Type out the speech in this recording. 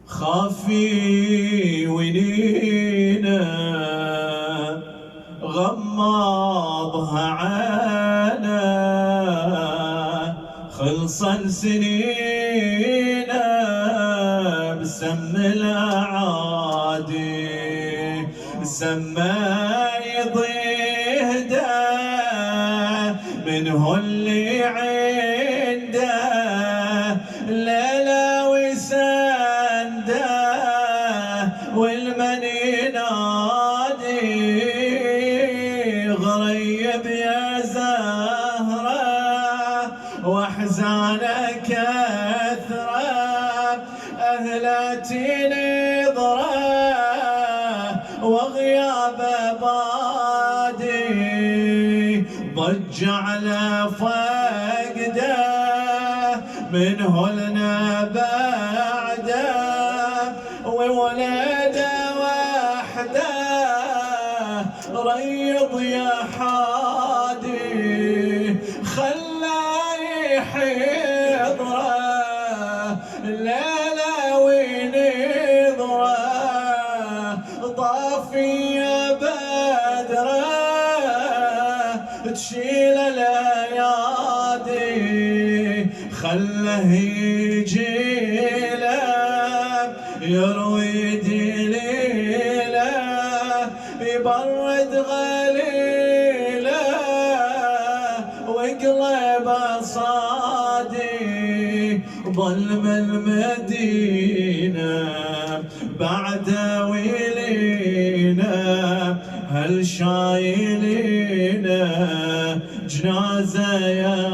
خافي ونينا غمضها عنا خلصا سنينا بسم الأعادي سما يضيهده منه اللي عنده ليلة وسنده والمن ينادي غريب يا زهرة واحزانه كثرة اهلتي نظرة وغيابه بادي ضج على فقده منه لنا بعده وولده وحده ريض يا حادي خلاه يحضره الليله ونذره طافي يا بدره تشيل الايادي خله يجي له يروي دليله يبرد غليله وقلبه صادي ظلم المدينه بعد ويلينا هل شايلينا جنازه يا